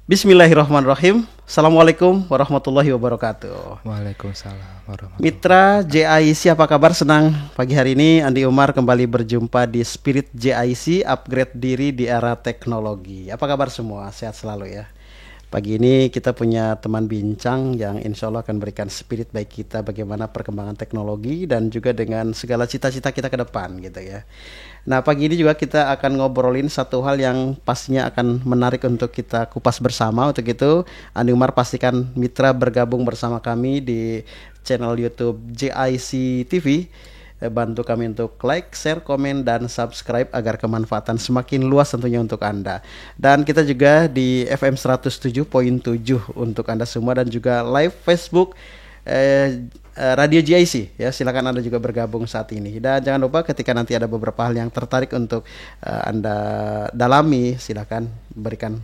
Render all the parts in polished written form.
Bismillahirrahmanirrahim. Assalamualaikum warahmatullahi wabarakatuh. Waalaikumsalam warahmatullahi Mitra JIC, apa kabar? Senang pagi hari ini Andi Umar kembali berjumpa di Spirit JIC, upgrade diri di era teknologi. Apa kabar semua? Sehat selalu ya. Pagi ini kita punya teman bincang yang insya Allah akan berikan spirit baik kita bagaimana perkembangan teknologi dan juga dengan segala cita-cita kita ke depan gitu ya. Nah, pagi ini juga kita akan ngobrolin satu hal yang pastinya akan menarik untuk kita kupas bersama. Untuk itu, Andi Umar pastikan mitra bergabung bersama kami di channel YouTube JIC TV. Bantu kami untuk like, share, komen, dan subscribe agar kemanfaatan semakin luas tentunya untuk Anda. Dan kita juga di FM 107.7 untuk Anda semua dan juga live Facebook Radio GIC ya, silakan Anda juga bergabung saat ini. Dan jangan lupa ketika nanti ada beberapa hal yang tertarik untuk Anda dalami, silakan berikan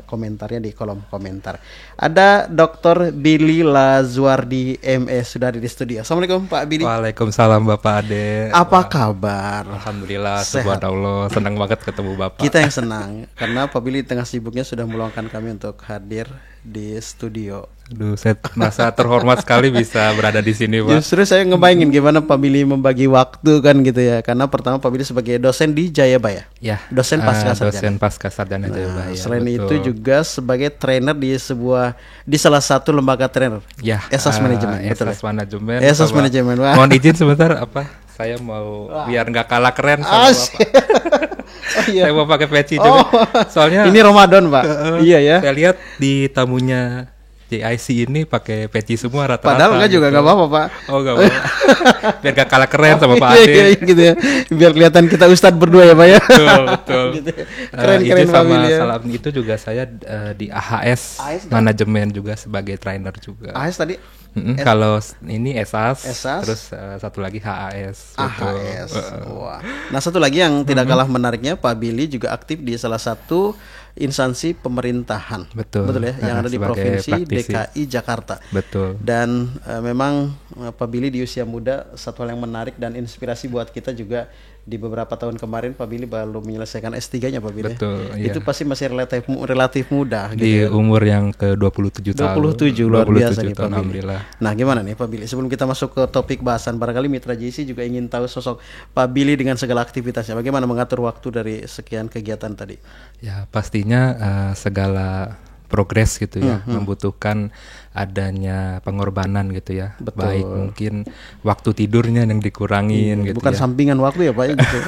komentarnya di kolom komentar. Ada Dr. Billy Lazuardi MS sudah ada di studio. Assalamualaikum Pak Billy. Waalaikumsalam Bapak Ade. Apa kabar? Alhamdulillah, Sehat. subhanallah, senang banget ketemu Bapak. Kita yang senang karena Pak Billy tengah sibuknya sudah meluangkan kami untuk hadir di studio. Aduh, saya merasa terhormat sekali bisa berada di sini, Pak. Justru saya ngebayangin gimana Pak Billy membagi waktu kan gitu ya. Karena pertama Pak Billy sebagai dosen di Jayabaya. Ya, Dosen pasca sarjana. dosen pasca sarjana Jayabaya. Selain betul. itu juga sebagai trainer di salah satu lembaga trainer. Ya, Esas Manajemen, betul Esas ya? Manajemen. Esas Sama- Manajemen. Wah. Mohon izin sebentar, saya mau biar nggak kalah keren sama Asik. Bapak. Oh, iya. Saya mau pakai peci juga. Soalnya Ini Ramadan Pak. Iya ya. saya lihat di tamunya JIC ini pakai peci semua rata-rata. Padahal enggak juga gitu. enggak apa-apa Pak. Oh enggak apa-apa. Biar gak kalah keren sama Pak Iya, Ade. iya, gitu ya. Biar kelihatan kita ustadz berdua ya Pak ya. Betul, betul. Gitu ya. Keren-keren itu Pak sama Billy ya. salah itu juga saya di AHS, AHS, manajemen juga sebagai trainer juga. AHS tadi Kalau ini ESAS, ESAS. terus satu lagi HAS. betul. AHS. Wah. Nah, satu lagi yang tidak kalah menariknya, Pak Billy juga aktif di salah satu instansi pemerintahan. Betul. Betul ya, yang ada di Sebagai Provinsi praktisi. DKI Jakarta. Betul. Dan memang Pak Billy di usia muda satu hal yang menarik dan inspirasi buat kita juga. Di beberapa tahun kemarin Pak Billy baru menyelesaikan S3-nya Pak Billy. Betul, iya. Itu pasti masih relatif muda Di gitu. umur yang ke 27 tahun. 27 luar biasa nih Pak Billy. Alhamdulillah. Nah, gimana nih Pak Billy? Sebelum kita masuk ke topik bahasan, barangkali Mitra JC juga ingin tahu sosok Pak Billy dengan segala aktivitasnya. Bagaimana mengatur waktu dari sekian kegiatan tadi? Ya pastinya segala progres gitu ya membutuhkan adanya pengorbanan gitu ya. Betul. Baik mungkin waktu tidurnya yang dikurangin gitu Bukan ya. sampingan waktu ya Pak ya gitu.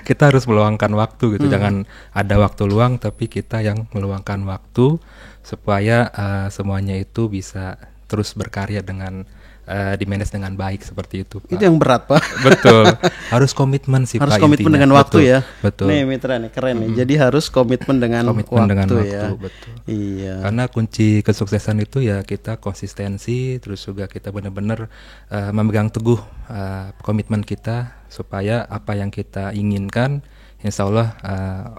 Kita harus meluangkan waktu gitu. Jangan ada waktu luang tapi kita yang meluangkan waktu supaya semuanya itu bisa terus berkarya dengan dimanage dengan baik seperti itu, Pak. Itu yang berat Pak. Betul. Harus komitmen sih Harus Pak. komitmen intinya. dengan waktu Betul, ya. Betul. Nih Mitra nih keren nih. Jadi harus komitmen dengan Komitmen waktu dengan ya. waktu, betul. Iya. Karena kunci kesuksesan itu ya kita konsistensi, terus juga kita benar-benar memegang teguh komitmen kita supaya apa yang kita inginkan, insya Allah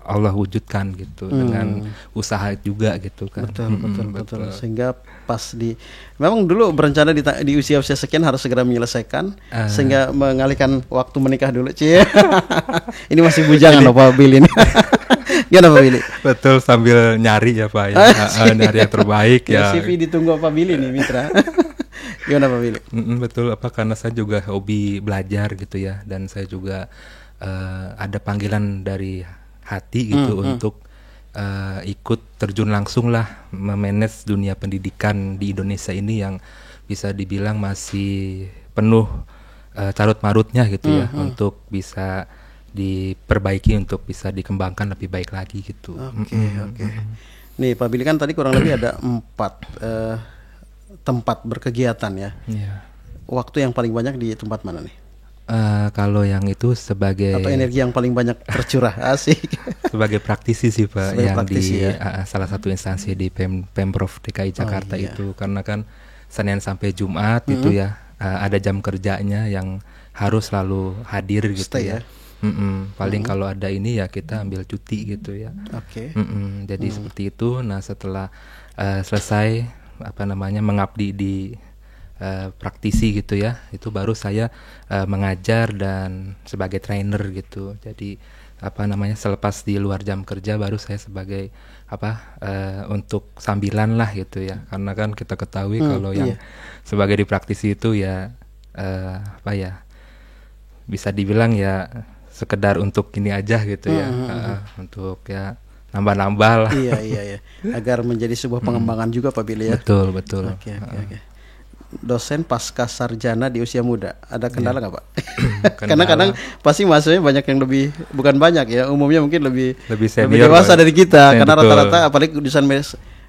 Allah wujudkan gitu dengan usaha juga gitu kan. Betul. Sehingga pas memang dulu berencana di usia-usia sekian harus segera menyelesaikan sehingga mengalihkan waktu menikah dulu. Cie. Ini masih bujangan loh Pak Billy ini. Gimana Pak Billy? Betul, sambil nyari ya Pak ya. Nyari yang terbaik ya. CV ditunggu Pak Billy nih Mitra. Gimana Pak Billy? Betul, karena saya juga hobi belajar gitu ya, dan saya juga ada panggilan dari hati gitu untuk ikut terjun langsung lah memanage dunia pendidikan di Indonesia ini yang bisa dibilang masih penuh carut marutnya gitu ya, untuk bisa diperbaiki, untuk bisa dikembangkan lebih baik lagi gitu. Oke. Nih Pak Billy kan tadi kurang lebih ada 4 tempat berkegiatan ya. Iya. Waktu yang paling banyak di tempat mana nih? Kalau yang itu sebagai Atau energi yang paling banyak tercurah? Asik. sebagai praktisi sih Pak, Sebagai yang praktisi, di ya. salah satu instansi di Pemprov DKI Jakarta iya. itu, karena kan Senin sampai Jumat itu ya ada jam kerjanya yang harus selalu hadir gitu. Stay, ya. Paling kalau ada ini ya kita ambil cuti gitu ya. Oke. Jadi seperti itu. Nah setelah selesai mengabdi di praktisi gitu ya, itu baru saya mengajar dan sebagai trainer gitu. Jadi apa namanya, selepas di luar jam kerja baru saya sebagai untuk sambilan lah gitu ya, karena kan kita ketahui kalau yang sebagai di praktisi itu ya bisa dibilang ya sekedar untuk ini aja gitu ya, untuk ya nambah-nambah lah. Iya. Agar menjadi sebuah pengembangan juga Pak Billy ya. Betul. Oke. Dosen pasca sarjana di usia muda, ada kendala nggak Pak? Karena kadang pasti mahasiswanya banyak yang bukan banyak ya, umumnya mungkin lebih senior, dewasa dari kita. Karena betul. Rata-rata apalagi jurusan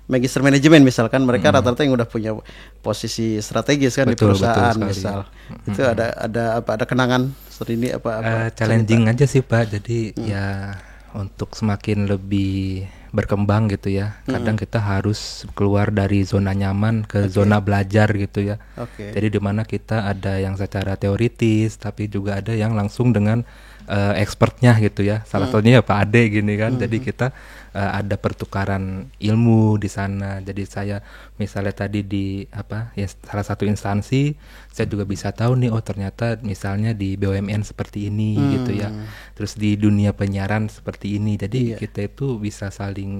magister manajemen misalkan, mereka rata-rata yang udah punya posisi strategis kan, di perusahaan misal. Itu ada kenangan seperti ini apa challenging cerita aja sih Pak. Jadi ya untuk semakin lebih berkembang gitu ya, kadang kita harus keluar dari zona nyaman ke zona belajar gitu ya. Jadi dimana kita ada yang secara teoritis, tapi juga ada yang langsung dengan expertnya gitu ya. Salah satunya ya Pak Ade gini kan. Jadi kita ada pertukaran ilmu di sana. Jadi saya misalnya tadi di salah satu instansi, saya juga bisa tahu nih, oh ternyata misalnya di BUMN seperti ini gitu ya. Terus di dunia penyiaran seperti ini. Jadi kita itu bisa saling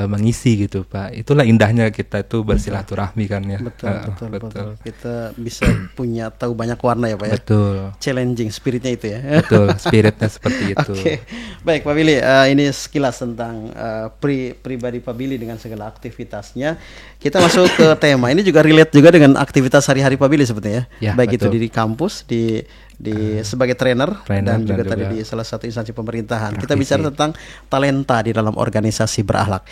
mengisi gitu Pak. Itulah indahnya kita itu bersilaturahmi kan ya. Betul. Kita bisa tahu banyak warna ya Pak ya. Betul. Challenging spiritnya itu ya. Betul, spiritnya seperti itu. Oke. Baik Pak Billy, ini sekilas tentang pribadi Pak Billy dengan segala aktivitasnya. Kita masuk ke tema. Ini juga relate juga dengan aktivitas sehari-hari Pak Billy sebetulnya ya. Baik betul. Itu di kampus, di sebagai trainer dan juga tadi di salah satu instansi pemerintahan. Kita bicara tentang talenta di dalam organisasi berakhlak.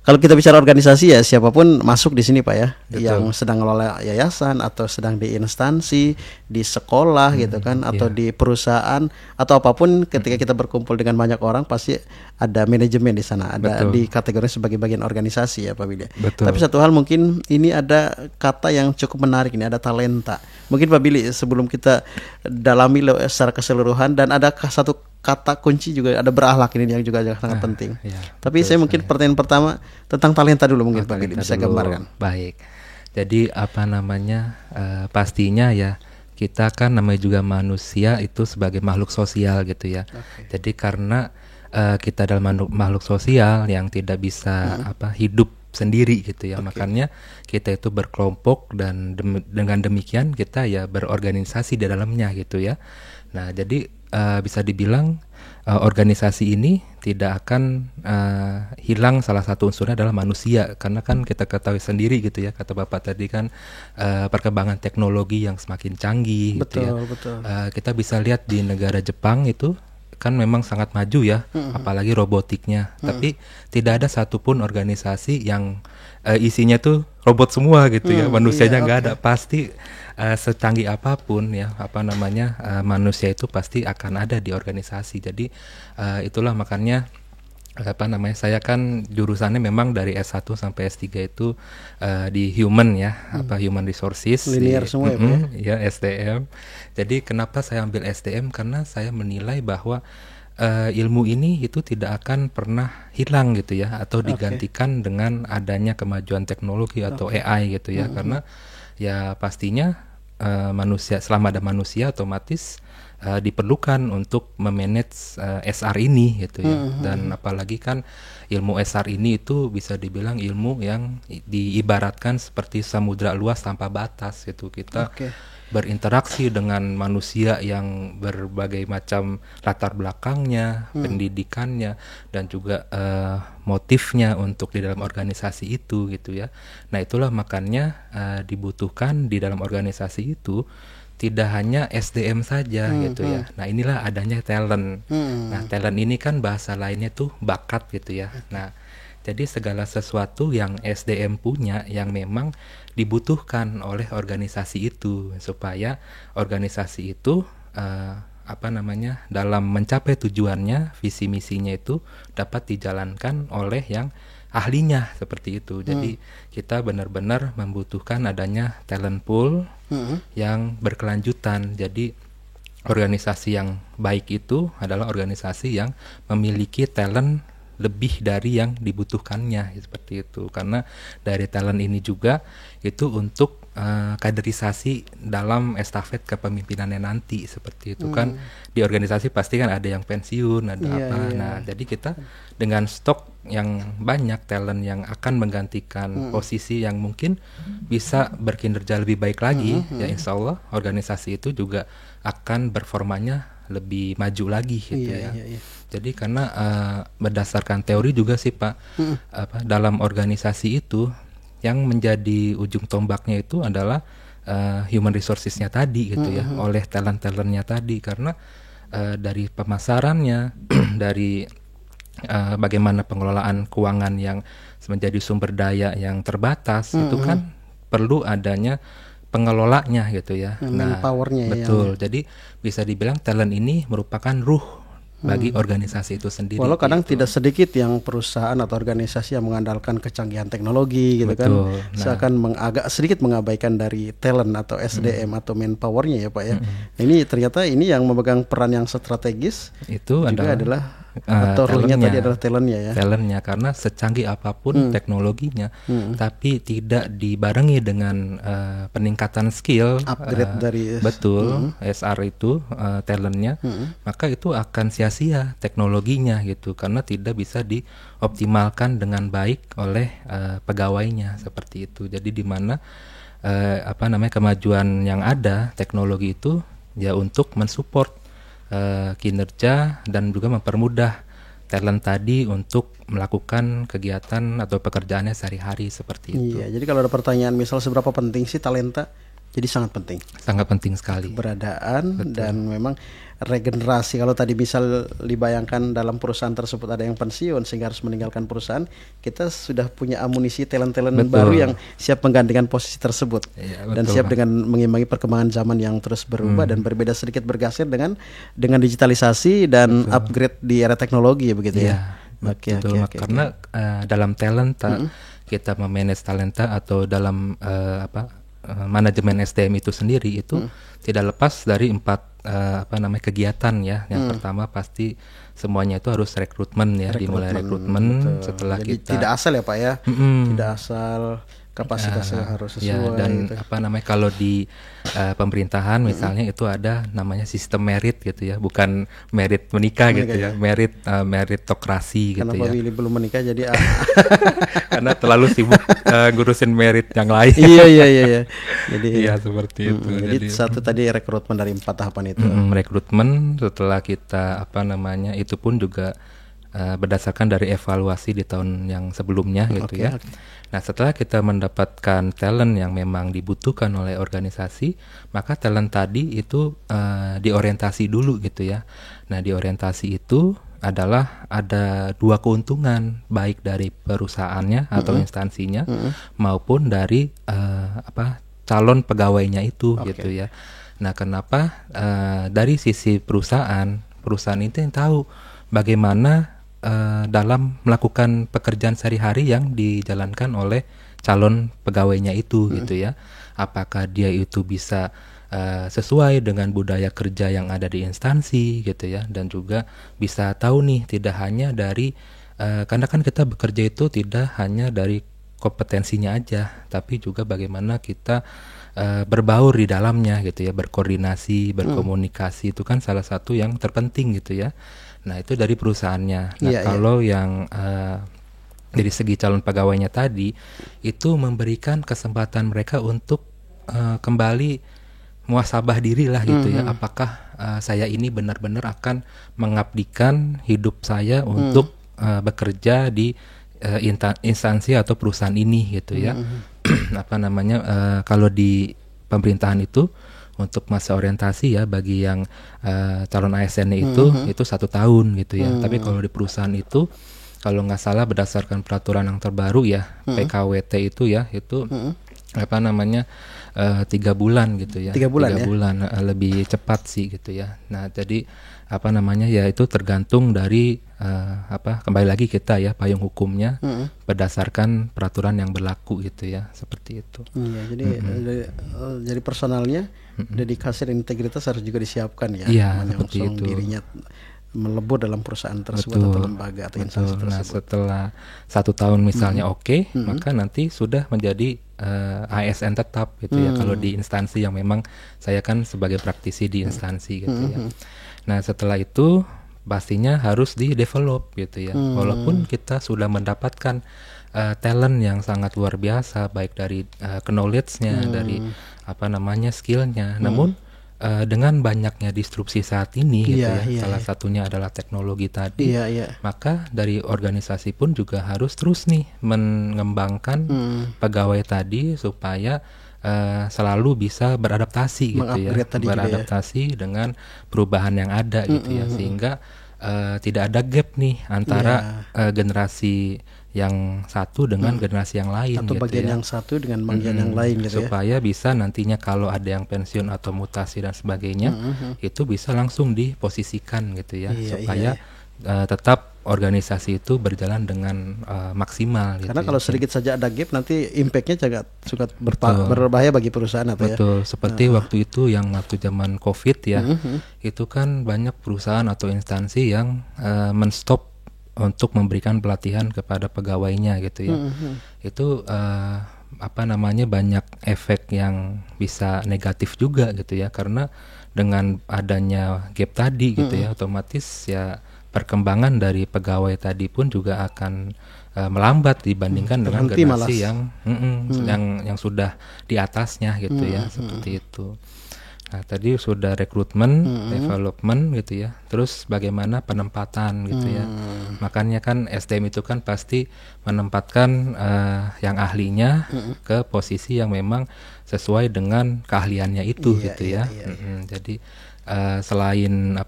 Kalau kita bicara organisasi ya siapapun masuk di sini Pak ya. Betul. Yang sedang ngelola yayasan atau sedang di instansi, di sekolah gitu kan, atau di perusahaan atau apapun, ketika kita berkumpul dengan banyak orang pasti ada manajemen di sana, ada di kategori sebagai bagian organisasi ya Pak Billy. Tapi satu hal mungkin ini ada kata yang cukup menarik, ini ada talenta. Mungkin Pak Billy sebelum kita dalami secara keseluruhan, dan ada satu kata kunci juga, ada berakhlak ini yang juga sangat penting. Tapi saya mungkin pertanyaan pertama tentang talenta dulu mungkin Pak Billy bisa gambarkan. Baik. Jadi pastinya ya kita kan namanya juga manusia itu sebagai makhluk sosial gitu ya. Jadi karena kita adalah makhluk sosial yang tidak bisa hidup sendiri gitu ya. Makanya kita itu berkelompok dan dengan demikian kita ya berorganisasi di dalamnya gitu ya. Nah, jadi bisa dibilang organisasi ini tidak akan hilang, salah satu unsurnya adalah manusia, karena kan kita ketahui sendiri gitu ya, kata Bapak tadi kan perkembangan teknologi yang semakin canggih gitu ya. Kita bisa lihat di negara Jepang itu kan memang sangat maju ya, apalagi robotiknya. Tapi tidak ada satupun organisasi yang isinya tuh robot semua gitu ya, manusianya nggak ada. Pasti secanggih apapun ya manusia itu pasti akan ada di organisasi. Jadi itulah makanya saya kan jurusannya memang dari S1 sampai S3 itu di human ya, human resources, linear semua ya SDM. Jadi kenapa saya ambil SDM, karena saya menilai bahwa ilmu ini itu tidak akan pernah hilang gitu ya, atau digantikan dengan adanya kemajuan teknologi atau AI gitu ya. Karena ya pastinya manusia, selama ada manusia otomatis diperlukan untuk memanage SR ini gitu ya. Dan apalagi kan ilmu SR ini itu bisa dibilang ilmu yang diibaratkan seperti samudra luas tanpa batas gitu. Kita berinteraksi dengan manusia yang berbagai macam latar belakangnya, pendidikannya, dan juga motifnya untuk di dalam organisasi itu gitu ya. Nah itulah makanya dibutuhkan di dalam organisasi itu tidak hanya SDM saja gitu ya. Nah inilah adanya talent. Nah talent ini kan bahasa lainnya tuh bakat gitu ya. Nah jadi segala sesuatu yang SDM punya yang memang dibutuhkan oleh organisasi itu, supaya organisasi itu dalam mencapai tujuannya, visi misinya itu dapat dijalankan oleh yang ahlinya seperti itu. Jadi kita benar-benar membutuhkan adanya talent pool yang berkelanjutan. Jadi organisasi yang baik itu adalah organisasi yang memiliki talent lebih dari yang dibutuhkannya seperti itu. Karena dari talent ini juga itu untuk kaderisasi dalam estafet kepemimpinannya nanti seperti itu kan. Di organisasi pasti kan ada yang pensiun, ada apa. Nah, jadi kita dengan stok yang banyak talent yang akan menggantikan posisi yang mungkin bisa berkinerja lebih baik lagi, ya insya Allah organisasi itu juga akan performanya lebih maju lagi gitu ya. Jadi karena berdasarkan teori juga sih Pak, dalam organisasi itu yang menjadi ujung tombaknya itu adalah human resources-nya tadi gitu ya, oleh talent-talentnya tadi, karena dari pemasarannya, dari bagaimana pengelolaan keuangan yang menjadi sumber daya yang terbatas, itu kan perlu adanya pengelolanya gitu ya. Nah, betul. Jadi bisa dibilang talent ini merupakan ruh bagi organisasi itu sendiri. Walau kadang gitu. tidak sedikit yang perusahaan atau organisasi yang mengandalkan kecanggihan teknologi gitu. Betul. Kan, seakan agak sedikit mengabaikan dari talent atau SDM atau manpowernya ya Pak ya. Ini ternyata ini yang memegang peran yang strategis itu juga adalah atau ruhnya tadi adalah talentnya ya. Talentnya, karena secanggih apapun teknologinya, tapi tidak dibarengi dengan peningkatan skill, upgrade dari betul SR itu talentnya, maka itu akan sia-sia teknologinya gitu, karena tidak bisa dioptimalkan dengan baik oleh pegawainya seperti itu. Jadi di mana kemajuan yang ada teknologi itu ya untuk mensupport kinerja dan juga mempermudah talent tadi untuk melakukan kegiatan atau pekerjaannya sehari-hari seperti itu. Iya, jadi kalau ada pertanyaan misal seberapa penting sih talenta, jadi sangat penting. Sangat penting sekali. Keberadaan. Betul. Dan memang regenerasi, kalau tadi misal dibayangkan dalam perusahaan tersebut ada yang pensiun sehingga harus meninggalkan perusahaan, kita sudah punya amunisi talent-talent baru yang siap menggantikan posisi tersebut. Iya, dan siap dengan mengimbangi perkembangan zaman yang terus berubah dan berbeda sedikit bergeser dengan digitalisasi dan upgrade di era teknologi ya begitu ya. Betul. Karena dalam talenta kita memanage talenta atau dalam manajemen SDM itu sendiri itu tidak lepas dari 4 kegiatan ya. Yang pertama pasti semuanya itu harus rekrutmen ya, dimulai rekrutmen. Setelah jadi kita tidak asal ya Pak ya, tidak asal kapasitasnya harus sesuai. Ya, dan gitu. Kalau di pemerintahan misalnya itu ada namanya sistem merit gitu ya, bukan merit menikah gitu ya, meritokrasi gitu ya. Kenapa Willy belum menikah jadi karena terlalu sibuk ngurusin merit yang lain. Iya. Jadi iya seperti itu. Jadi satu tadi rekrutmen dari 4 tahapan itu. Rekrutmen, setelah kita itu pun juga berdasarkan dari evaluasi di tahun yang sebelumnya gitu ya. Nah, setelah kita mendapatkan talent yang memang dibutuhkan oleh organisasi, maka talent tadi itu diorientasi dulu gitu ya. Nah, diorientasi itu adalah ada 2 keuntungan, baik dari perusahaannya atau instansinya maupun dari calon pegawainya itu gitu ya. Nah, kenapa dari sisi perusahaan itu yang tahu bagaimana dalam melakukan pekerjaan sehari-hari yang dijalankan oleh calon pegawainya itu gitu ya. Apakah dia itu bisa sesuai dengan budaya kerja yang ada di instansi gitu ya, dan juga bisa tahu nih tidak hanya dari karena kan kita bekerja itu tidak hanya dari kompetensinya aja, tapi juga bagaimana kita berbaur di dalamnya gitu ya, berkoordinasi, berkomunikasi, itu kan salah satu yang terpenting gitu ya. Nah, itu dari perusahaannya. Nah, kalau yang dari segi calon pegawainya tadi itu memberikan kesempatan mereka untuk kembali muhasabah diri lah gitu ya. Apakah saya ini benar-benar akan mengabdikan hidup saya untuk bekerja di instansi atau perusahaan ini gitu ya. Kalau di pemerintahan itu untuk masa orientasi ya bagi yang calon ASN itu 1 tahun gitu ya. Tapi kalau di perusahaan itu kalau nggak salah berdasarkan peraturan yang terbaru ya, PKWT itu ya itu 3 bulan gitu ya. 3 bulan ya? Lebih cepat sih gitu ya. Nah, jadi ya itu tergantung dari kembali lagi kita ya payung hukumnya berdasarkan peraturan yang berlaku gitu ya, seperti itu. Iya, jadi personalnya dedikasi dan integritas harus juga disiapkan ya. Iya, seperti itu. Dirinya melebur dalam perusahaan tersebut atau lembaga atau instansi tersebut. Nah, setelah 1 tahun misalnya maka nanti sudah menjadi ASN tetap gitu ya. Kalau di instansi yang memang saya kan sebagai praktisi di instansi gitu ya. Nah, setelah itu pastinya harus di develop gitu ya. Walaupun kita sudah mendapatkan talent yang sangat luar biasa, baik dari knowledge-nya, dari skill-nya. Namun dengan banyaknya disrupsi saat ini gitu ya, salah satunya adalah teknologi tadi, maka dari organisasi pun juga harus terus nih mengembangkan pegawai tadi supaya selalu bisa beradaptasi gitu ya, beradaptasi dengan perubahan yang ada gitu ya, sehingga tidak ada gap nih antara generasi yang satu dengan generasi yang lain atau gitu bagian ya. yang satu dengan bagian yang lain gitu supaya bisa nantinya kalau ada yang pensiun atau mutasi dan sebagainya itu bisa langsung diposisikan gitu ya, supaya tetap organisasi itu berjalan dengan maksimal gitu. Karena kalau sedikit saja ada gap nanti impact-nya juga berbahaya bagi perusahaan atau Betul, seperti waktu itu yang waktu zaman Covid ya. Itu kan banyak perusahaan atau instansi yang menstop untuk memberikan pelatihan kepada pegawainya gitu ya. Itu banyak efek yang bisa negatif juga gitu ya, karena dengan adanya gap tadi gitu ya, otomatis ya perkembangan dari pegawai tadi pun juga akan melambat dibandingkan dengan generasi yang sudah di atasnya gitu ya, seperti itu. Nah, tadi sudah rekrutmen, development gitu ya. Terus bagaimana penempatan gitu ya. Makanya kan SDM itu kan pasti menempatkan yang ahlinya ke posisi yang memang sesuai dengan keahliannya itu gitu ya. Jadi selain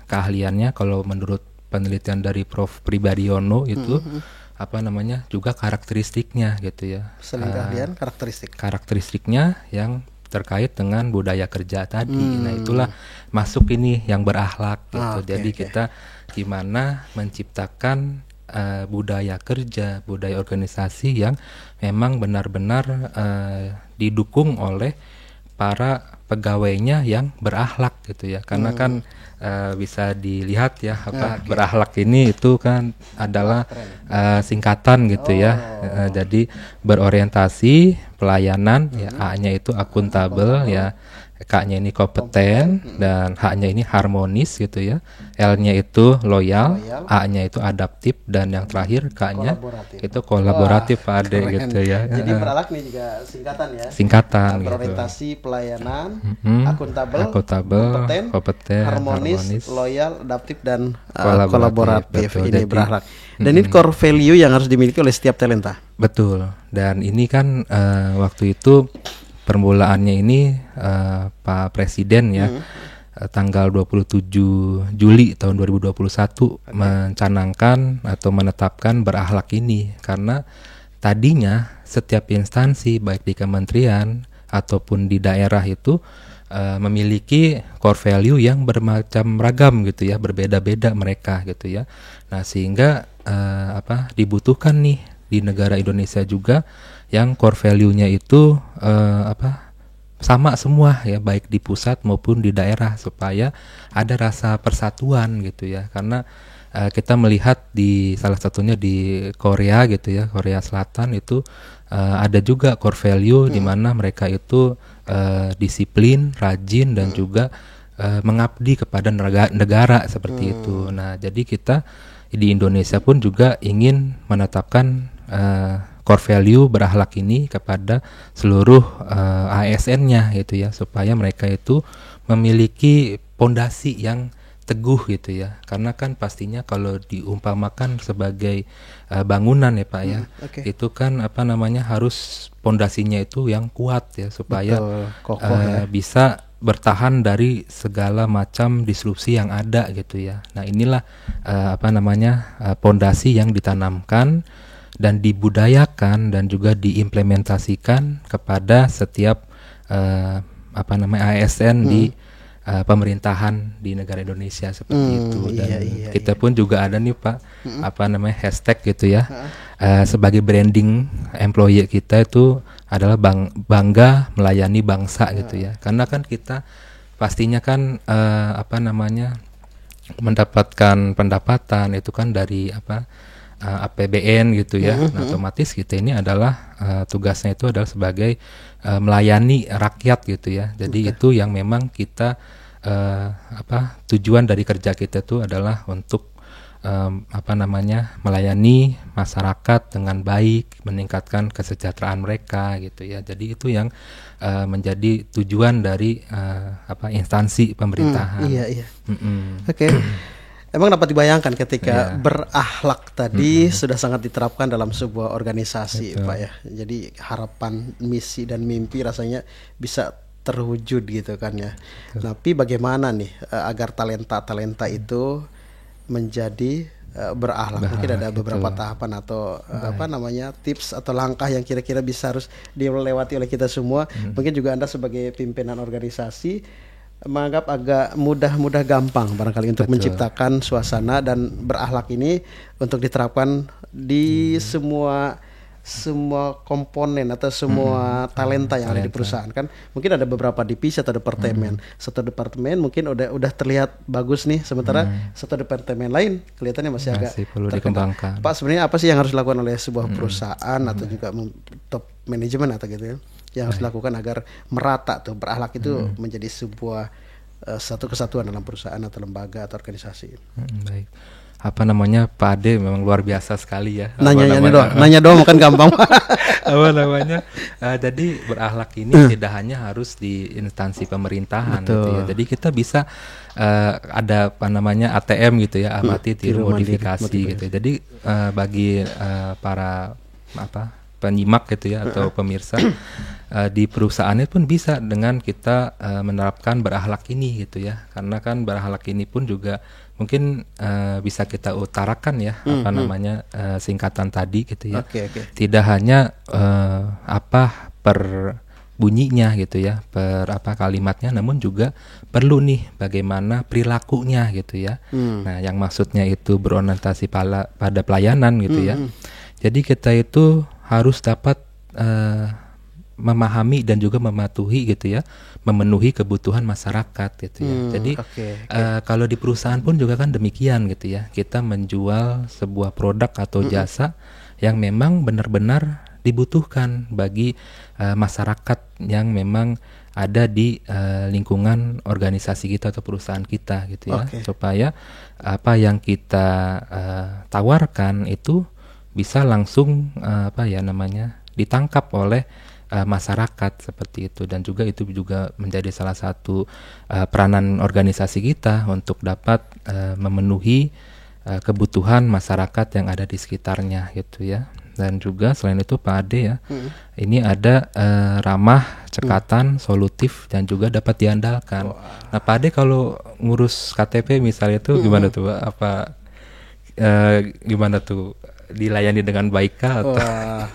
keahliannya, kalau menurut penelitian dari Prof. Pribadiono itu juga karakteristiknya gitu ya. Selain keahlian, karakteristiknya yang terkait dengan budaya kerja tadi. Nah, itulah masuk ini yang berakhlak gitu. Jadi kita gimana menciptakan budaya kerja, budaya organisasi yang memang benar-benar didukung oleh para pegawainya yang berakhlak gitu ya. Karena kan bisa dilihat ya berakhlak ini itu kan adalah singkatan gitu ya. Jadi berorientasi pelayanan ya, A-nya itu akuntabel ya, K-nya ini kompeten, dan H-nya ini harmonis gitu ya. L-nya itu loyal, A-nya itu adaptif, dan yang terakhir K-nya itu kolaboratif Pak Ade gitu ya. Jadi berakhlak nih juga singkatan ya. Singkatan berorientasi gitu. Pelayanan, akuntabel, kompeten, harmonis, loyal, adaptif, dan kolaboratif. Betul, ini berakhlak. Dan ini core value yang harus dimiliki oleh setiap talenta. Betul. Dan ini kan waktu itu permulaannya ini Pak Presiden ya, tanggal 27 Juli tahun 2021 mencanangkan atau menetapkan berakhlak ini, karena tadinya setiap instansi baik di kementerian ataupun di daerah itu memiliki core value yang bermacam ragam gitu ya, berbeda-beda mereka gitu ya. Nah, sehingga dibutuhkan nih di negara Indonesia juga yang core value-nya itu sama semua ya, baik di pusat maupun di daerah, supaya ada rasa persatuan gitu ya. Karena kita melihat di salah satunya di Korea gitu ya, Korea Selatan itu ada juga core value di mana mereka itu disiplin, rajin, dan juga mengabdi kepada negara seperti itu. Nah, jadi kita di Indonesia pun juga ingin menetapkan core value berakhlak ini kepada seluruh ASN-nya gitu ya, supaya mereka itu memiliki pondasi yang teguh gitu ya. Karena kan pastinya kalau diumpamakan sebagai bangunan ya Pak ya, itu kan harus pondasinya itu yang kuat ya, supaya kokoh, bisa bertahan dari segala macam disrupsi yang ada gitu ya. Nah, inilah pondasi yang ditanamkan dan dibudayakan dan juga diimplementasikan kepada setiap ASN di pemerintahan di negara Indonesia seperti itu. Dan kita pun juga ada nih Pak hashtag gitu ya, sebagai branding employee kita itu adalah bangga melayani bangsa gitu ya. Karena kan kita pastinya kan mendapatkan pendapatan itu kan dari APBN gitu ya. Nah, otomatis kita ini adalah tugasnya itu adalah sebagai melayani rakyat gitu ya. Jadi itu yang memang kita tujuan dari kerja kita itu adalah untuk melayani masyarakat dengan baik, meningkatkan kesejahteraan mereka gitu ya. Jadi itu yang menjadi tujuan dari instansi pemerintahan. Iya. Oke. Emang dapat dibayangkan ketika berakhlak tadi sudah sangat diterapkan dalam sebuah organisasi, Pak ya. Jadi harapan, misi dan mimpi rasanya bisa terwujud gitu kan ya. Tapi bagaimana nih agar talenta itu menjadi berakhlak? Mungkin ada beberapa tahapan atau tips atau langkah yang kira-kira bisa harus dilewati oleh kita semua. Mungkin juga Anda sebagai pimpinan organisasi menganggap agak mudah gampang barangkali untuk menciptakan suasana dan berakhlak ini untuk diterapkan di semua komponen atau semua talenta yang ada di perusahaan kan. Mungkin ada beberapa divisi atau departemen. Satu departemen mungkin udah terlihat bagus nih, sementara satu departemen lain kelihatannya masih agak perlu dikembangkan. Pak, sebenarnya apa sih yang harus dilakukan oleh sebuah perusahaan atau juga top manajemen atau gitu ya, yang harus dilakukan agar merata tuh berakhlak itu menjadi sebuah satu kesatuan dalam perusahaan atau lembaga atau organisasi. Baik. Pak Ade memang luar biasa sekali ya. Nanya doang kan gampang. Jadi berakhlak ini tidak hanya harus di instansi pemerintahan gitu ya. Jadi kita bisa ada ATM gitu ya, amati tiru modifikasi gitu. Jadi bagi para penyimak gitu ya atau pemirsa di perusahaannya pun bisa dengan kita menerapkan berakhlak ini gitu ya. Karena kan berakhlak ini pun juga mungkin bisa kita utarakan ya singkatan tadi gitu ya. Tidak hanya per bunyinya gitu ya, per kalimatnya, namun juga perlu nih bagaimana perilakunya gitu ya. Nah, yang maksudnya itu berorientasi pada pelayanan gitu ya. Jadi kita itu harus dapat memahami dan juga mematuhi gitu ya, memenuhi kebutuhan masyarakat gitu ya. Jadi kalau di perusahaan pun juga kan demikian gitu ya. Kita menjual sebuah produk atau jasa yang memang benar-benar dibutuhkan bagi masyarakat yang memang ada di lingkungan organisasi kita atau perusahaan kita gitu ya. Supaya apa yang kita tawarkan itu bisa langsung ditangkap oleh masyarakat seperti itu, dan juga itu juga menjadi salah satu peranan organisasi kita untuk dapat memenuhi kebutuhan masyarakat yang ada di sekitarnya gitu ya. Dan juga selain itu Pak Ade ya, ini ada ramah, cekatan, solutif dan juga dapat diandalkan. Nah Pak Ade kalau ngurus KTP misalnya itu gimana tuh Pak? Gimana tuh, dilayani dengan baik kah atau? Wah,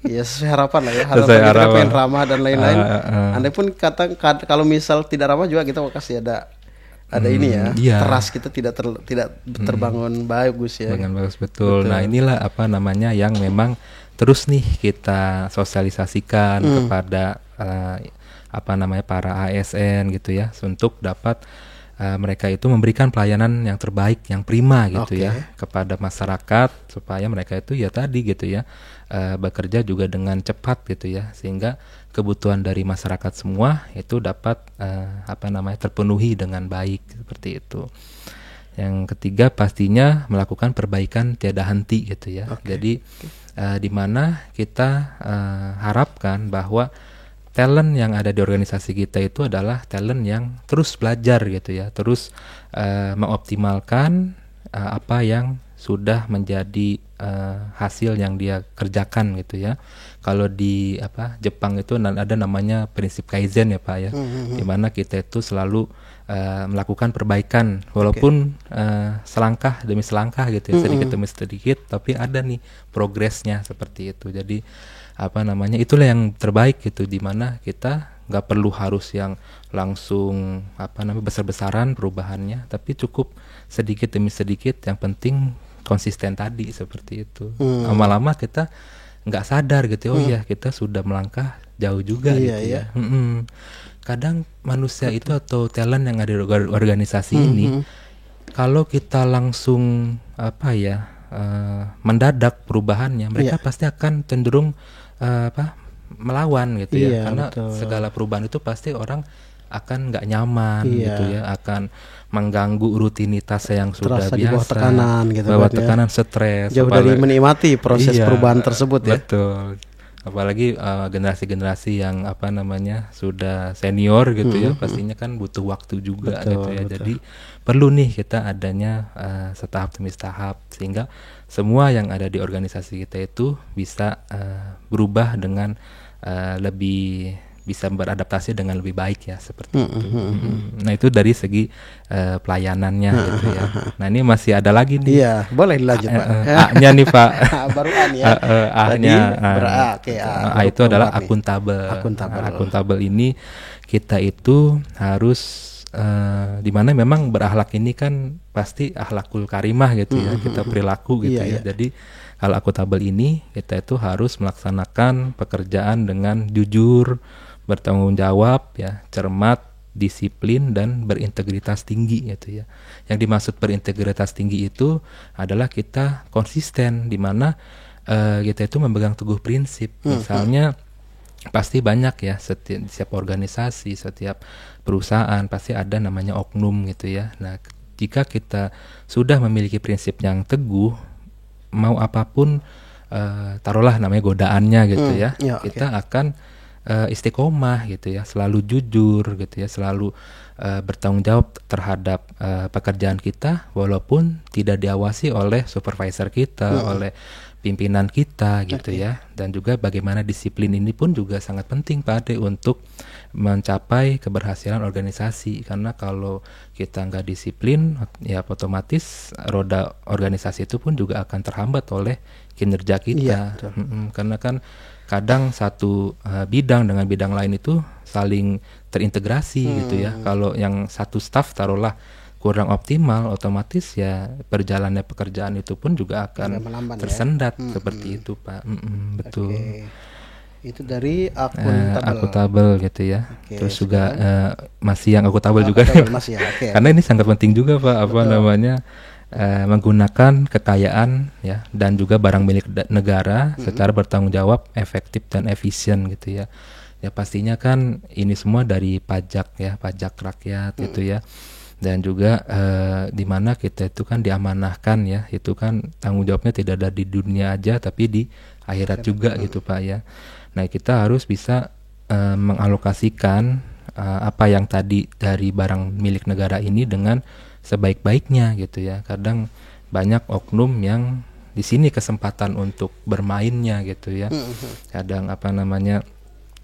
ya sesuai harapan lah ya, harapan kita pengen ramah dan lain-lain. Andai pun kalau misal tidak ramah juga kita kasih ada ini ya, teras kita tidak terbangun bagus ya. Bagus betul. Nah inilah yang memang terus nih kita sosialisasikan kepada para ASN gitu ya, untuk dapat mereka itu memberikan pelayanan yang terbaik, yang prima gitu ya kepada masyarakat, supaya mereka itu ya tadi gitu ya bekerja juga dengan cepat gitu ya, sehingga kebutuhan dari masyarakat semua itu dapat terpenuhi dengan baik seperti itu. Yang ketiga pastinya melakukan perbaikan tiada henti gitu ya. Jadi di mana kita harapkan bahwa talent yang ada di organisasi kita itu adalah talent yang terus belajar gitu ya, terus mengoptimalkan apa yang sudah menjadi hasil yang dia kerjakan gitu ya. Kalau di Jepang itu ada namanya prinsip kaizen ya Pak ya, di mana kita itu selalu melakukan perbaikan walaupun selangkah demi selangkah gitu ya, sedikit demi sedikit, tapi ada nih progresnya seperti itu. Jadi itulah yang terbaik gitu, di mana kita nggak perlu harus yang langsung besar-besaran perubahannya, tapi cukup sedikit demi sedikit, yang penting konsisten tadi seperti itu. Lama-lama kita nggak sadar gitu, kita sudah melangkah jauh juga gitu ya. Kadang manusia itu atau talent yang ada di organisasi ini kalau kita langsung mendadak perubahannya, mereka pasti akan cenderung melawan gitu ya, karena segala perubahan itu pasti orang akan nggak nyaman gitu ya, akan mengganggu rutinitas yang sudah biasa, bawah tekanan gitu, bawah tekanan, stres, jauh dari menikmati proses perubahan tersebut ya. Betul. Apalagi generasi-generasi yang sudah senior gitu ya, pastinya kan butuh waktu juga gitu ya. Jadi perlu nih kita adanya setahap demi tahap, sehingga semua yang ada di organisasi kita itu bisa berubah dengan lebih bisa beradaptasi dengan lebih baik ya, seperti itu. Nah itu dari segi pelayanannya gitu ya. Nah ini masih ada lagi nih. Iya, boleh dilanjut Pak. A-nya nih Pak. Baru A nih ya. A-nya. A itu adalah nih. akuntabel. Akuntabel ini kita itu harus di mana memang berakhlak ini kan pasti akhlakul karimah gitu ya, kita perilaku gitu ya. Jadi kalau akuntabel ini kita itu harus melaksanakan pekerjaan dengan jujur, bertanggung jawab ya, cermat, disiplin dan berintegritas tinggi gitu ya. Yang dimaksud berintegritas tinggi itu adalah kita konsisten, di mana kita itu memegang teguh prinsip. Misalnya pasti banyak ya, setiap organisasi, setiap perusahaan pasti ada namanya oknum gitu ya. Nah, jika kita sudah memiliki prinsip yang teguh, mau apapun taruhlah namanya godaannya gitu ya, kita akan istiqomah gitu ya, selalu jujur gitu ya, selalu bertanggung jawab terhadap pekerjaan kita walaupun tidak diawasi oleh supervisor kita, oleh pimpinan kita gitu ya. Dan juga bagaimana disiplin ini pun juga sangat penting Pak Ade untuk mencapai keberhasilan organisasi, karena kalau kita nggak disiplin ya otomatis roda organisasi itu pun juga akan terhambat oleh kinerja kita. Karena kan kadang satu bidang dengan bidang lain itu saling terintegrasi gitu ya. Kalau yang satu staff taruhlah kurang optimal, otomatis ya perjalanannya pekerjaan itu pun juga akan tersendat seperti itu Pak. Betul. Itu dari akuntabel. Akuntabel gitu ya. Terus juga masih yang akuntabel juga masih ya. Karena ini sangat penting juga Pak, menggunakan kekayaan ya dan juga barang milik negara secara bertanggung jawab, efektif dan efisien gitu ya. Ya pastinya kan ini semua dari pajak ya, pajak rakyat gitu ya. Dan juga di mana kita itu kan diamanahkan ya, itu kan tanggung jawabnya tidak ada di dunia aja tapi di akhirat juga gitu Pak ya. Nah kita harus bisa mengalokasikan apa yang tadi dari barang milik negara ini dengan sebaik-baiknya gitu ya. Kadang banyak oknum yang di sini kesempatan untuk bermainnya gitu ya. Kadang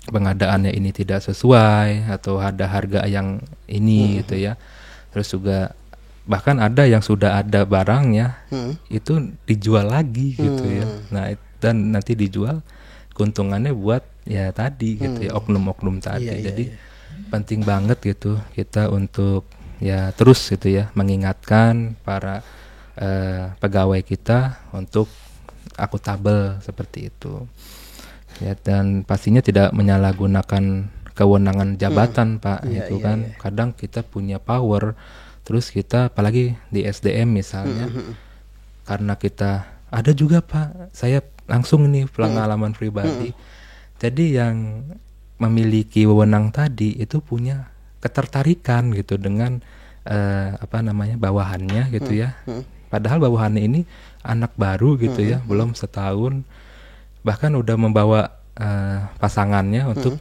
pengadaannya ini tidak sesuai atau ada harga yang ini gitu ya. Terus juga bahkan ada yang sudah ada barangnya itu dijual lagi gitu ya. Nah dan nanti dijual keuntungannya buat ya tadi gitu ya, oknum-oknum tadi. Jadi penting banget gitu kita untuk ya terus gitu ya mengingatkan para pegawai kita untuk akuntabel seperti itu. Ya dan pastinya tidak menyalahgunakan kewenangan jabatan Pak, itu kan kadang kita punya power, terus kita apalagi di SDM misalnya, karena kita ada juga Pak, saya langsung nih pengalaman pribadi, jadi yang memiliki wewenang tadi itu punya ketertarikan gitu dengan bawahannya gitu ya, padahal bawahannya ini anak baru gitu ya, belum setahun, bahkan udah membawa pasangannya untuk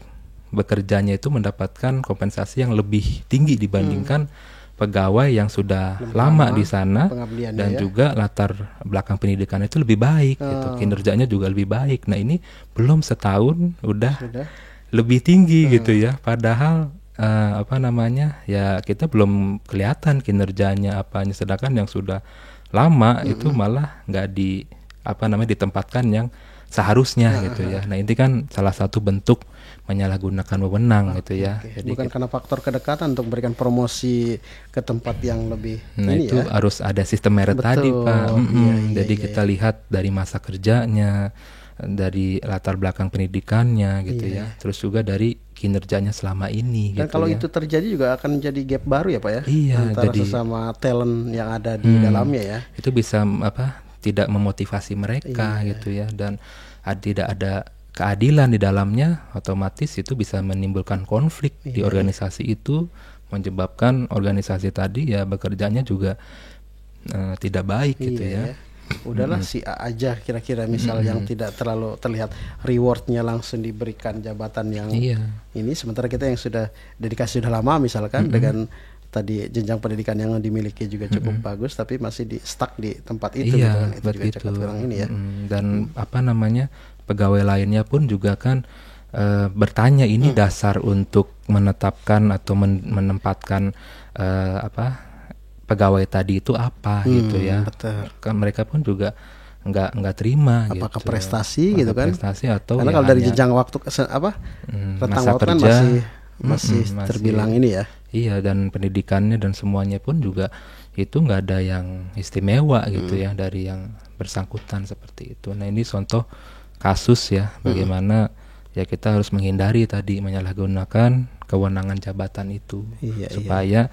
bekerjanya itu mendapatkan kompensasi yang lebih tinggi dibandingkan pegawai yang sudah lama di sana dan juga latar belakang pendidikan itu lebih baik gitu, kinerjanya juga lebih baik. Nah ini belum setahun udah lebih tinggi gitu ya, padahal ya kita belum kelihatan kinerjanya apanya, sedangkan yang sudah lama itu malah nggak ditempatkan yang seharusnya gitu ya. Nah ini kan salah satu bentuk menyalahgunakan wewenang gitu ya. Jadi bukan karena faktor kedekatan untuk memberikan promosi ke tempat yang lebih itu ya? Harus ada sistem merit tadi Pak. Jadi kita lihat dari masa kerjanya, dari latar belakang pendidikannya gitu ya. Terus juga dari kinerjanya selama ini. Dan gitu kalau ya. itu terjadi juga akan jadi gap baru ya Pak ya, Iya, antara jadi sesama talent yang ada di dalamnya ya. itu bisa tidak memotivasi mereka gitu ya, dan tidak ada keadilan di dalamnya, otomatis itu bisa menimbulkan konflik di organisasi itu, menyebabkan organisasi tadi ya bekerjanya juga tidak baik gitu ya. Udahlah si A aja kira-kira misal yang tidak terlalu terlihat rewardnya langsung diberikan jabatan yang ini, sementara kita yang sudah dedikasi sudah lama misalkan dengan tadi jenjang pendidikan yang dimiliki juga cukup bagus, tapi masih di stuck di tempat itu gitu kan. Itu juga cekat kurang ini ya. Dan pegawai lainnya pun juga kan bertanya ini dasar untuk menetapkan atau menempatkan pegawai tadi itu apa gitu ya. Betul. Kan mereka pun juga nggak terima. Apakah gitu. prestasi gitu kan? Prestasi atau karena ya kalau dari hanya, jenjang waktu rentang masa waktu kan kerja, masih terbilang ini ya. Iya, dan pendidikannya dan semuanya pun juga itu nggak ada yang istimewa gitu ya dari yang bersangkutan seperti itu. Nah ini contoh kasus ya bagaimana ya kita harus menghindari tadi menyalahgunakan kewenangan jabatan itu supaya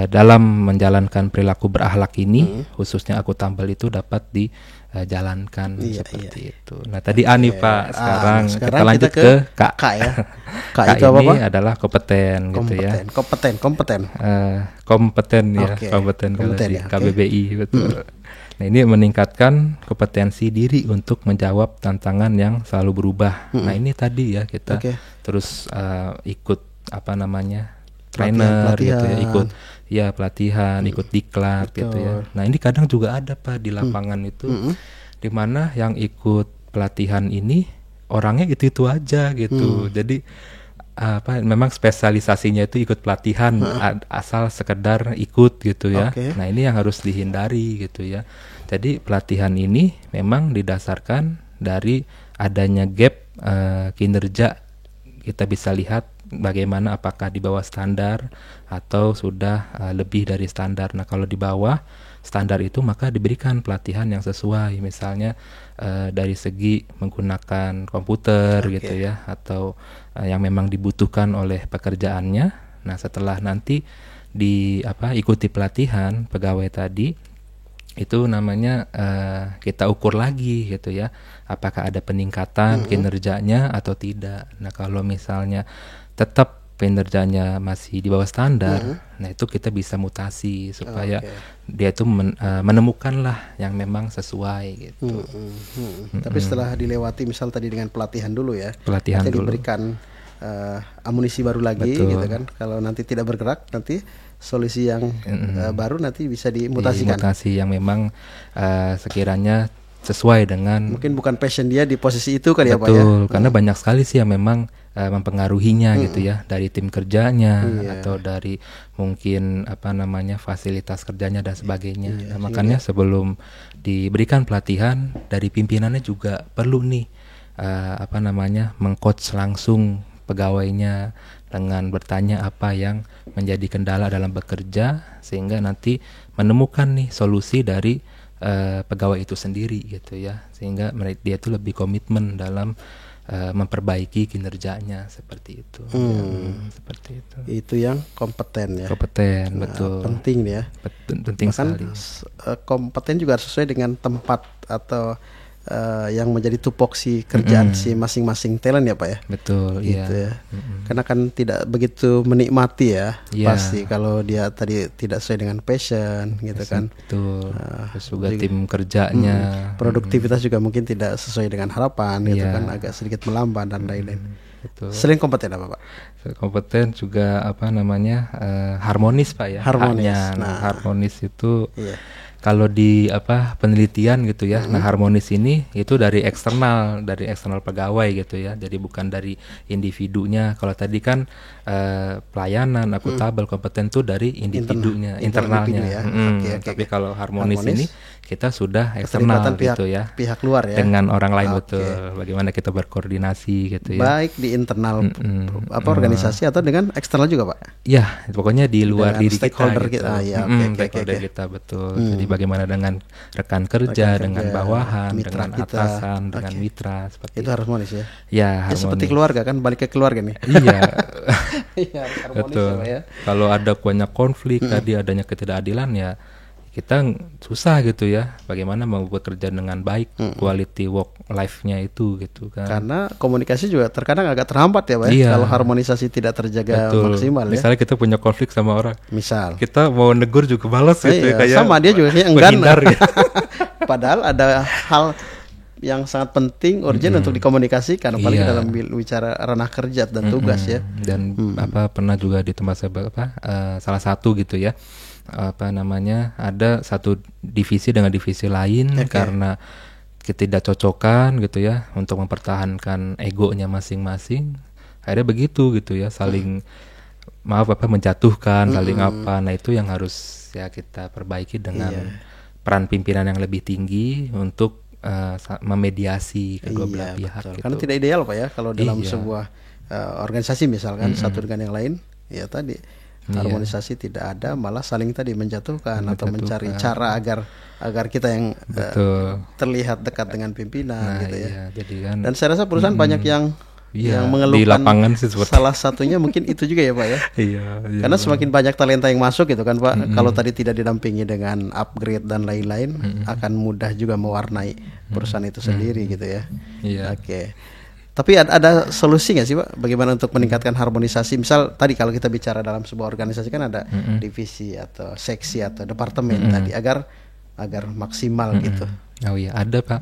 dalam menjalankan perilaku berakhlak ini khususnya akuntabel itu dapat dijalankan seperti itu. Nah tadi Ani Pak, sekarang kita lanjut ke K ya. K itu apa, ini Pak? adalah kompeten gitu ya. Kompeten Kalau di ya, KBBI betul. Nah ini meningkatkan kompetensi diri untuk menjawab tantangan yang selalu berubah. Nah ini tadi ya kita terus ikut trainer gitu ya, ikut pelatihan, ikut diklat gitu ya. Nah ini kadang juga ada Pak di lapangan itu, di mana yang ikut pelatihan ini orangnya itu aja gitu. Jadi memang spesialisasinya itu ikut pelatihan asal sekedar ikut gitu ya. Nah ini yang harus dihindari gitu ya. Jadi pelatihan ini memang didasarkan dari adanya gap kinerja. Kita bisa lihat bagaimana apakah di bawah standar atau sudah lebih dari standar. Nah kalau di bawah standar itu maka diberikan pelatihan yang sesuai, misalnya dari segi menggunakan komputer gitu ya, atau yang memang dibutuhkan oleh pekerjaannya. Nah setelah nanti ikuti pelatihan pegawai tadi itu namanya kita ukur lagi gitu ya, apakah ada peningkatan kinerjanya atau tidak. Nah kalau misalnya tetap kinerjanya masih di bawah standar, nah itu kita bisa mutasi supaya dia itu menemukanlah yang memang sesuai gitu. Tapi setelah dilewati misal tadi dengan pelatihan dulu ya, pelatihan nanti dulu diberikan amunisi baru lagi. Betul. Gitu kan. Kalau nanti tidak bergerak, nanti solusi yang baru nanti bisa dimutasikan. Mutasi yang memang sekiranya sesuai dengan, mungkin bukan passion dia di posisi itu kali. betul, ya Pak ya. Karena banyak sekali sih yang memang mempengaruhinya gitu ya, dari tim kerjanya atau dari mungkin fasilitas kerjanya dan sebagainya. Nah, makanya sebelum diberikan pelatihan dari pimpinannya juga perlu nih mengcoach langsung pegawainya dengan bertanya apa yang menjadi kendala dalam bekerja, sehingga nanti menemukan nih solusi dari pegawai itu sendiri gitu ya, sehingga dia itu lebih komitmen dalam memperbaiki kinerjanya seperti itu. Seperti itu. Itu yang kompeten ya. Kompeten, betul. Penting ya. Penting sekali. Kompeten juga sesuai dengan tempat atau yang menjadi tupoksi kerjaan si masing-masing talent ya Pak ya. Betul, gitu ya. Karena kan tidak begitu menikmati ya, pasti kalau dia tadi tidak sesuai dengan passion gitu kan. Betul. Terus juga tim kerjanya, produktivitas juga mungkin tidak sesuai dengan harapan gitu kan, agak sedikit melambat dan lain-lain. Betul. Selain kompeten apa Pak? Kompeten juga harmonis Pak ya. Harmonis. Harmonis itu kalau di penelitian gitu ya, nah harmonis ini itu dari eksternal pegawai gitu ya, jadi bukan dari individunya. Kalau tadi kan pelayanan, akuntabel, kompeten itu dari individunya, internalnya. Tapi kalau harmonis ini kita sudah eksternal gitu ya, pihak luar ya, dengan orang lain. Betul. Bagaimana kita berkoordinasi gitu ya, baik di internal organisasi atau dengan eksternal juga Pak. Ya, pokoknya di luar dengan diri kita, stakeholder gitu. kita. Stakeholder kita, betul. Jadi bagaimana dengan rekan kerja, dengan bawahan, mitra dengan kita. atasan, dengan mitra, seperti Itu harmonis ya. ya Ya seperti harmonis. keluarga kan, balik ke keluarga nih. Iya, Iya, harmonis betul. ya, Pak ya. Kalau ada banyak konflik tadi, adanya ketidakadilan, ya kita susah gitu ya. Bagaimana mau bekerja dengan baik, quality work life-nya itu gitu kan. Karena komunikasi juga terkadang agak terhambat ya, Pak ya. Iya. Kalau harmonisasi tidak terjaga Betul. maksimal ya. Misalnya kita punya konflik sama orang, Misal. kita mau negur juga balas gitu Iya, ya, kayak sama dia juga kayak enggan. menghindar gitu. Padahal ada hal yang sangat penting, urgent untuk dikomunikasikan, apalagi Iya. dalam bicara ranah kerja dan tugas ya. Dan pernah juga di tempat saya salah satu gitu ya, ada satu divisi dengan divisi lain karena ketidakcocokan gitu ya, untuk mempertahankan egonya masing-masing, akhirnya begitu gitu ya, saling menjatuhkan, saling nah itu yang harus ya kita perbaiki dengan peran pimpinan yang lebih tinggi untuk memediasi kedua belah pihak betul. gitu. Karena tidak ideal Pak ya kalau dalam Iya. sebuah organisasi misalkan satu dengan yang lain, ya tadi harmonisasi tidak ada, malah saling tadi menjatuhkan atau mencari cara agar kita yang terlihat dekat dengan pimpinan gitu ya. Iya, jadi kan, Dan saya rasa perusahaan banyak yang iya, mengeluhkan, di lapangan sih seperti salah satunya mungkin itu juga ya Pak ya. iya, Karena semakin banyak talenta yang masuk gitu kan Pak, kalau tadi tidak didampingi dengan upgrade dan lain-lain, akan mudah juga mewarnai perusahaan itu sendiri gitu ya. Iya. Oke. Tapi ada solusi nggak sih Pak, bagaimana untuk meningkatkan harmonisasi? Misal tadi kalau kita bicara dalam sebuah organisasi kan ada divisi atau seksi atau departemen tadi agar maksimal gitu. Oh iya, ada Pak.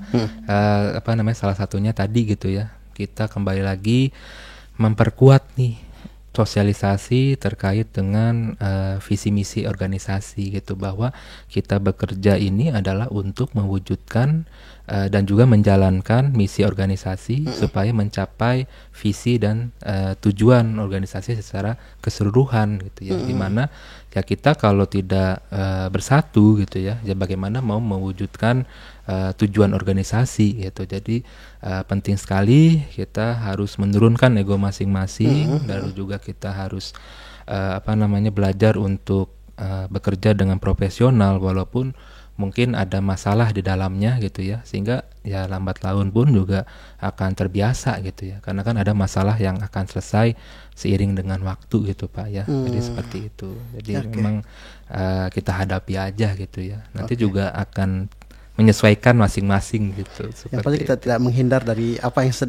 Salah satunya tadi gitu ya, kita kembali lagi memperkuat nih sosialisasi terkait dengan visi misi organisasi gitu, bahwa kita bekerja ini adalah untuk mewujudkan dan juga menjalankan misi organisasi supaya mencapai visi dan tujuan organisasi secara keseluruhan gitu ya. Dimana ya kita kalau tidak bersatu gitu ya, bagaimana mau mewujudkan tujuan organisasi gitu. Jadi penting sekali kita harus menurunkan ego masing-masing, lalu juga kita harus belajar untuk bekerja dengan profesional walaupun mungkin ada masalah di dalamnya gitu ya, sehingga ya lambat laun pun juga akan terbiasa gitu ya, karena kan ada masalah yang akan selesai seiring dengan waktu gitu Pak ya. Jadi seperti itu. Jadi memang kita hadapi aja gitu ya, nanti juga akan menyesuaikan masing-masing gitu. Yang pasti kita tidak menghindar dari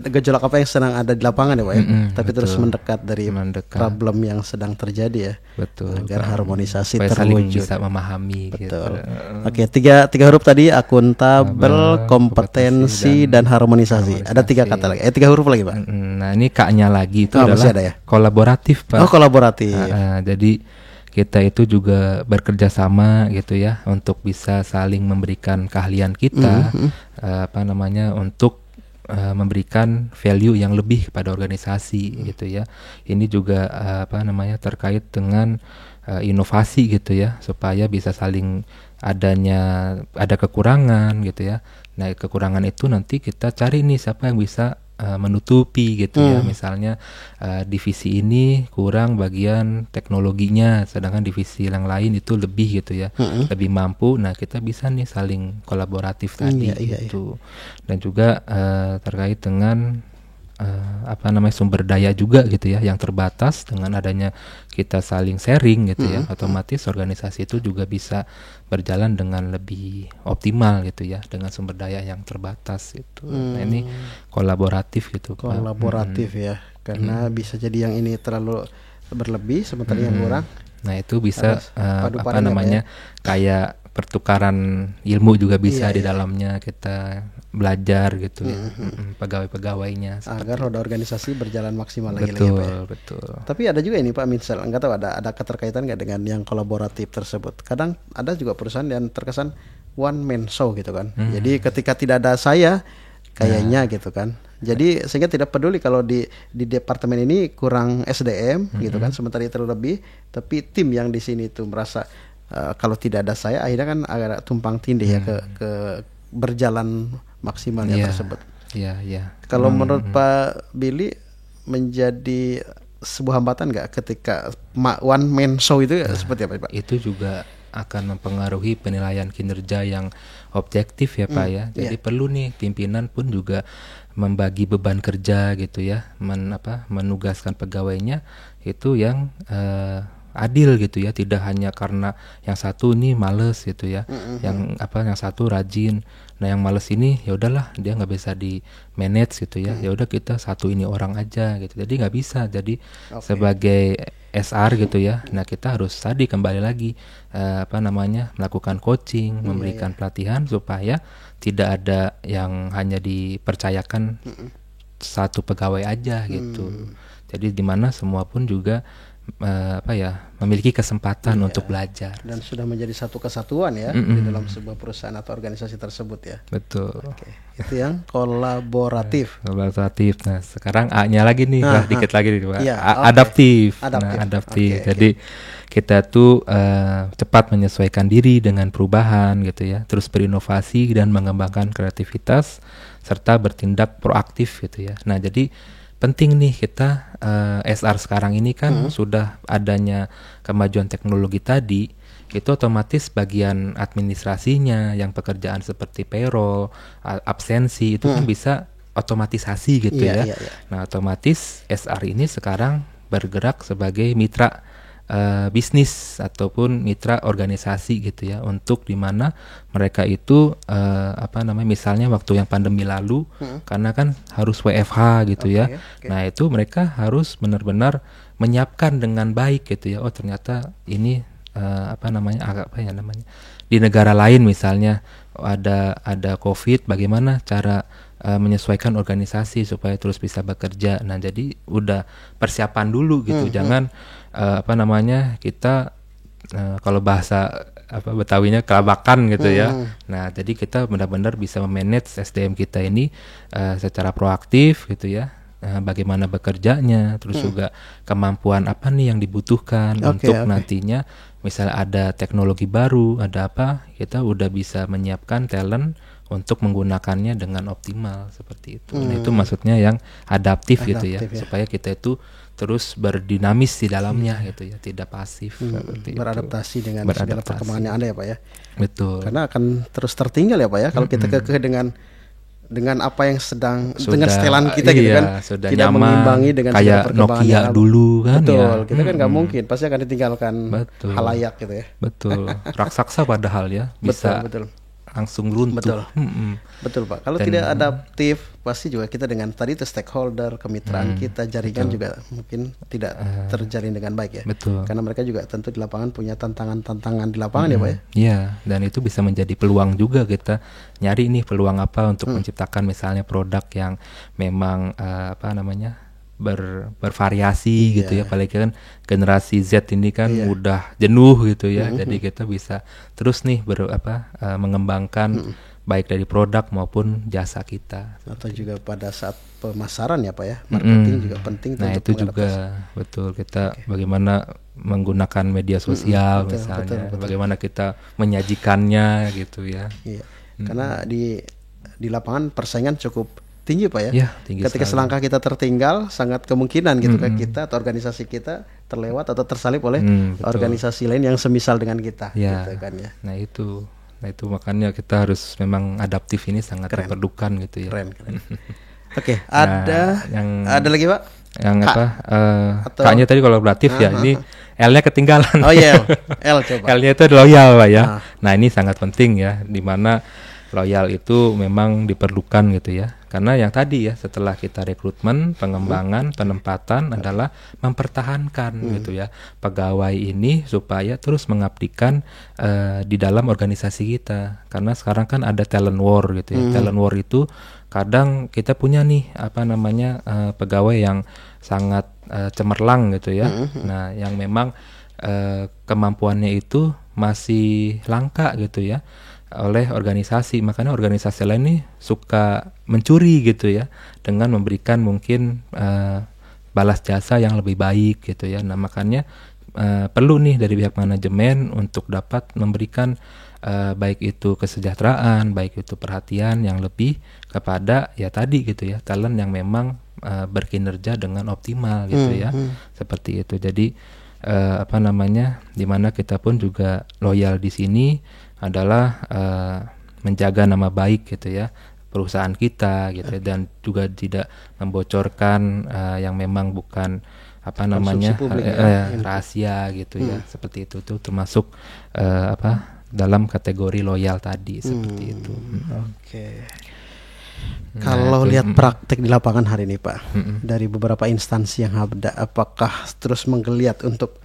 gejolak apa yang sedang ada di lapangan ya Pak ya, tapi terus mendekat dari problem yang sedang terjadi ya. Betul. Agar harmonisasi supaya saling terwujud. bisa memahami. Betul. Gitu. Oke, tiga huruf tadi: akuntabel, kompetensi, dan harmonisasi. Ada 3 kata lagi. 3 huruf lagi Pak. Nah ini K-nya lagi itu masih adalah ada ya? Kolaboratif Pak. Oh, kolaboratif. Jadi kita itu juga bekerja sama gitu ya, untuk bisa saling memberikan keahlian kita, untuk memberikan value yang lebih kepada organisasi gitu ya. Ini juga terkait dengan inovasi gitu ya, supaya bisa saling ada kekurangan gitu ya. Nah kekurangan itu nanti kita cari nih siapa yang bisa menutupi gitu ya. Misalnya divisi ini kurang bagian teknologinya, sedangkan divisi yang lain itu lebih gitu ya, lebih mampu. Nah kita bisa nih saling kolaboratif tadi gitu. Dan juga terkait dengan sumber daya juga gitu ya, yang terbatas. Dengan adanya kita saling sharing gitu ya, otomatis organisasi itu juga bisa berjalan dengan lebih optimal gitu ya, dengan sumber daya yang terbatas gitu. Nah ini kolaboratif gitu Pak. Kolaboratif ya, karena bisa jadi yang ini terlalu berlebih sementara yang kurang. Nah itu bisa padu-padannya kayak pertukaran ilmu juga bisa di dalamnya, kita belajar gitu ya, pegawai-pegawainya agar roda organisasi berjalan maksimal lagi betul, Pak ya. Betul. Tapi ada juga ini Pak Minsel, nggak tahu ada keterkaitan nggak dengan yang kolaboratif tersebut. Kadang ada juga perusahaan yang terkesan one man show gitu kan. Jadi ketika tidak ada saya kayaknya gitu kan. Jadi sehingga tidak peduli kalau di departemen ini kurang SDM gitu kan, sementara itu lebih, tapi tim yang di sini tuh merasa kalau tidak ada saya akhirnya kan agak tumpang tindih ya ke berjalan maksimalnya tersebut. Iya. Kalau menurut Pak Billy menjadi sebuah hambatan nggak ketika one man show itu seperti apa Pak? Itu juga akan mempengaruhi penilaian kinerja yang objektif ya Pak ya. Jadi perlu nih pimpinan pun juga membagi beban kerja gitu ya, menugaskan pegawainya itu yang adil gitu ya, tidak hanya karena yang satu ini males gitu ya, yang satu rajin, nah yang males ini ya udahlah dia nggak bisa di manage gitu ya, ya udah kita satu ini orang aja gitu, jadi nggak bisa. Jadi sebagai SR gitu ya, nah kita harus tadi kembali lagi melakukan coaching, memberikan pelatihan supaya tidak ada yang hanya dipercayakan satu pegawai aja gitu. Jadi dimana semua pun juga memiliki kesempatan untuk belajar dan sudah menjadi satu kesatuan ya di dalam sebuah perusahaan atau organisasi tersebut ya. Betul. Itu yang kolaboratif. Kolaboratif. Nah sekarang A-nya lagi nih, dikit lagi nih Pak. Adaptif. Adaptif. Jadi kita tuh cepat menyesuaikan diri dengan perubahan gitu ya, terus berinovasi dan mengembangkan kreativitas serta bertindak proaktif gitu ya. Nah jadi penting nih kita SR sekarang ini kan sudah adanya kemajuan teknologi tadi, itu otomatis bagian administrasinya yang pekerjaan seperti payroll, absensi itu kan bisa otomatisasi gitu ya. Nah otomatis SR ini sekarang bergerak sebagai mitra bisnis ataupun mitra organisasi gitu ya, untuk dimana mereka itu misalnya waktu yang pandemi lalu karena kan harus WFH gitu ya. Nah itu mereka harus benar-benar menyiapkan dengan baik gitu ya. Oh ternyata ini di negara lain misalnya ada COVID, bagaimana cara menyesuaikan organisasi supaya terus bisa bekerja. Nah jadi udah persiapan dulu gitu, jangan kita kalau bahasa Betawinya kelabakan gitu ya. Nah jadi kita benar-benar bisa memanage SDM kita ini secara proaktif gitu ya. Bagaimana bekerjanya, terus juga kemampuan apa nih yang dibutuhkan untuk nantinya misalnya ada teknologi baru, ada apa, kita udah bisa menyiapkan talent untuk menggunakannya dengan optimal seperti itu. Nah itu maksudnya yang adaptif gitu ya, supaya kita itu terus berdinamis di dalamnya gitu ya, tidak pasif seperti beradaptasi dengan segala perkembangan yang ada ya Pak ya. Betul. Karena akan terus tertinggal ya Pak ya kalau kita kekeh dengan apa yang sedang dengan setelan kita gitu kan, sudah tidak nyaman, mengimbangi dengan kayak Nokia dulu kan. Betul, kita kan nggak mungkin, pasti akan ditinggalkan halayak gitu ya. Betul, raksasa padahal ya bisa betul. Langsung runtuh. Betul Pak. Kalau tidak adaptif, pasti juga kita dengan tadi itu stakeholder, kemitraan kita, jaringan juga mungkin tidak terjalin dengan baik ya. Betul. Karena mereka juga tentu di lapangan punya tantangan di lapangan ya Pak ya. Iya, dan itu bisa menjadi peluang juga, kita nyari nih peluang apa untuk menciptakan misalnya produk yang memang bervariasi gitu ya, apalagi kan generasi Z ini kan udah jenuh gitu ya. Jadi kita bisa terus nih mengembangkan baik dari produk maupun jasa kita. Atau juga pada saat pemasaran ya Pak ya, marketing juga penting. Nah itu juga betul, kita bagaimana menggunakan media sosial misalnya, bagaimana kita menyajikannya gitu ya. Karena di lapangan persaingan cukup tinggi Pak ya. Tinggi ketika sekali. selangkah kita tertinggal, sangat kemungkinan gitu kan kita atau organisasi kita terlewat atau tersalip oleh organisasi lain yang semisal dengan kita gitu kan ya. Nah itu makanya kita harus memang adaptif, ini sangat diperlukan gitu ya. Keren. Oke, ada lagi Pak? Yang K-nya tadi kolaboratif ya. Ini L-nya ketinggalan. Oh iya, L coba. L-nya itu loyal Pak ya. Nah ini sangat penting ya, di mana loyal itu memang diperlukan gitu ya. Karena yang tadi ya, setelah kita rekrutmen, pengembangan, penempatan adalah mempertahankan gitu ya pegawai ini supaya terus mengabdikan di dalam organisasi kita. Karena sekarang kan ada talent war gitu ya. Talent war itu kadang kita punya nih pegawai yang sangat cemerlang gitu ya. Nah, yang memang kemampuannya itu masih langka gitu ya oleh organisasi, makanya organisasi lain nih suka mencuri gitu ya, dengan memberikan mungkin balas jasa yang lebih baik gitu ya. Nah makanya perlu nih dari pihak manajemen untuk dapat memberikan baik itu kesejahteraan, baik itu perhatian yang lebih kepada ya tadi gitu ya, talent yang memang berkinerja dengan optimal gitu ya, seperti itu. Jadi apa namanya, dimana kita pun juga loyal di sini adalah menjaga nama baik gitu ya perusahaan kita gitu ya, dan juga tidak membocorkan yang memang bukan apa namanya rahasia gitu ya, seperti itu tuh termasuk apa dalam kategori loyal tadi seperti itu. Oke. Kalau lihat praktek di lapangan hari ini Pak, dari beberapa instansi yang ada, apakah terus menggeliat untuk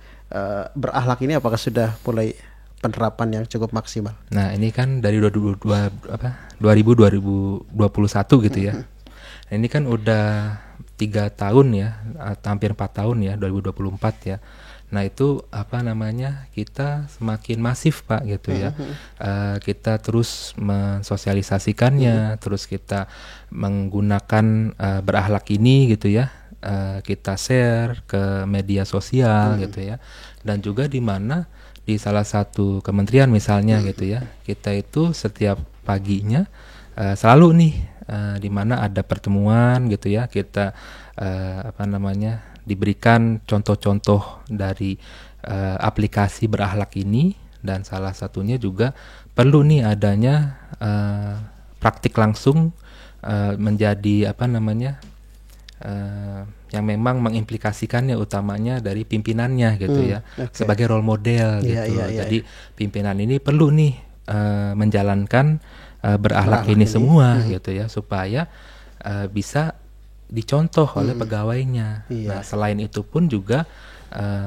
berakhlak ini, apakah sudah mulai penerapan yang cukup maksimal? Nah ini kan dari 2021 gitu ya. Nah, ini kan udah 3 tahun ya, hampir 4 tahun ya, 2024 ya. Nah itu apa namanya, kita semakin masif Pak gitu ya. Kita terus mensosialisasikannya, terus kita menggunakan berakhlak ini gitu ya. Kita share ke media sosial gitu ya. Dan juga di mana di salah satu kementerian misalnya gitu ya, kita itu setiap paginya selalu nih di mana ada pertemuan gitu ya, kita apa namanya, diberikan contoh-contoh dari aplikasi berakhlak ini, dan salah satunya juga perlu nih adanya praktik langsung menjadi apa namanya, yang memang mengimplikasikannya utamanya dari pimpinannya gitu ya, sebagai role model gitu. Jadi pimpinan ini perlu nih menjalankan berakhlak ini semua gitu ya, supaya bisa dicontoh oleh pegawainya. Nah selain itu pun juga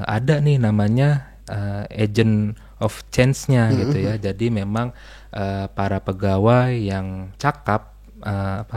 ada nih namanya agent of change-nya gitu ya. Jadi memang para pegawai yang cakap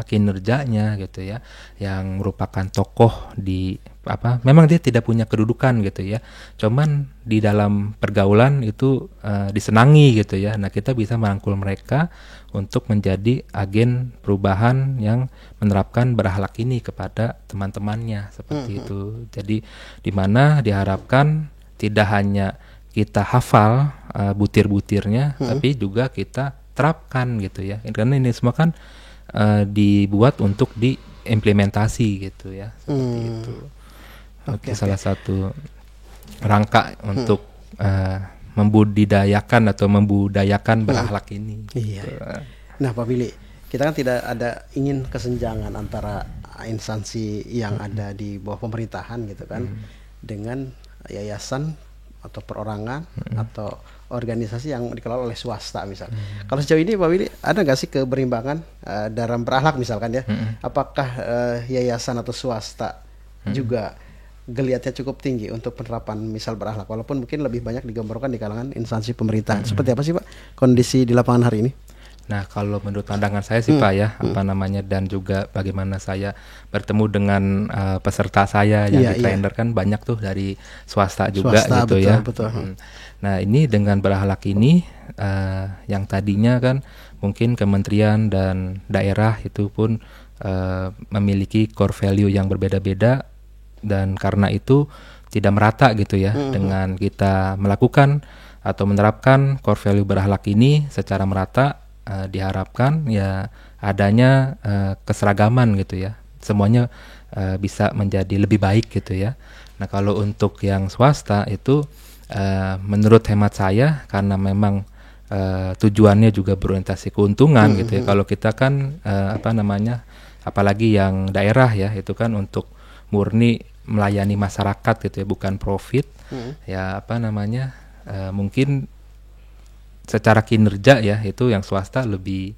kinerjanya gitu ya, yang merupakan tokoh di apa, memang dia tidak punya kedudukan gitu ya, cuman di dalam pergaulan itu disenangi gitu ya. Nah kita bisa merangkul mereka untuk menjadi agen perubahan yang menerapkan berakhlak ini kepada teman-temannya seperti itu. Jadi di mana diharapkan tidak hanya kita hafal butir-butirnya, tapi juga kita terapkan gitu ya, karena ini semua kan dibuat untuk diimplementasi gitu ya, seperti itu. Oke, salah satu rangka untuk membudidayakan atau membudayakan berakhlak ini. Iya. Gitu. Nah Pak Billy, kita kan tidak ada ingin kesenjangan antara instansi yang ada di bawah pemerintahan gitu kan, dengan yayasan atau perorangan atau organisasi yang dikelola oleh swasta misalnya. Kalau sejauh ini Pak Willy, ada nggak sih keberimbangan dalam berakhlak misalkan ya? Apakah yayasan atau swasta juga geliatnya cukup tinggi untuk penerapan misal berakhlak, walaupun mungkin lebih banyak digemborkan di kalangan instansi pemerintahan? Seperti apa sih Pak kondisi di lapangan hari ini? Nah kalau menurut pandangan saya sih Pak ya, apa namanya, dan juga bagaimana saya bertemu dengan peserta saya yang di trainer kan banyak tuh dari swasta juga gitu, betul, ya. Betul. Nah ini dengan berakhlak ini yang tadinya kan mungkin kementerian dan daerah itu pun memiliki core value yang berbeda-beda, dan karena itu tidak merata gitu ya. Dengan kita melakukan atau menerapkan core value berakhlak ini secara merata, diharapkan ya adanya keseragaman gitu ya, semuanya bisa menjadi lebih baik gitu ya. Nah kalau untuk yang swasta itu menurut hemat saya, karena memang tujuannya juga berorientasi keuntungan gitu ya. Kalau kita kan apa namanya, apalagi yang daerah ya, itu kan untuk murni melayani masyarakat gitu ya, bukan profit. Ya apa namanya, mungkin secara kinerja ya itu yang swasta lebih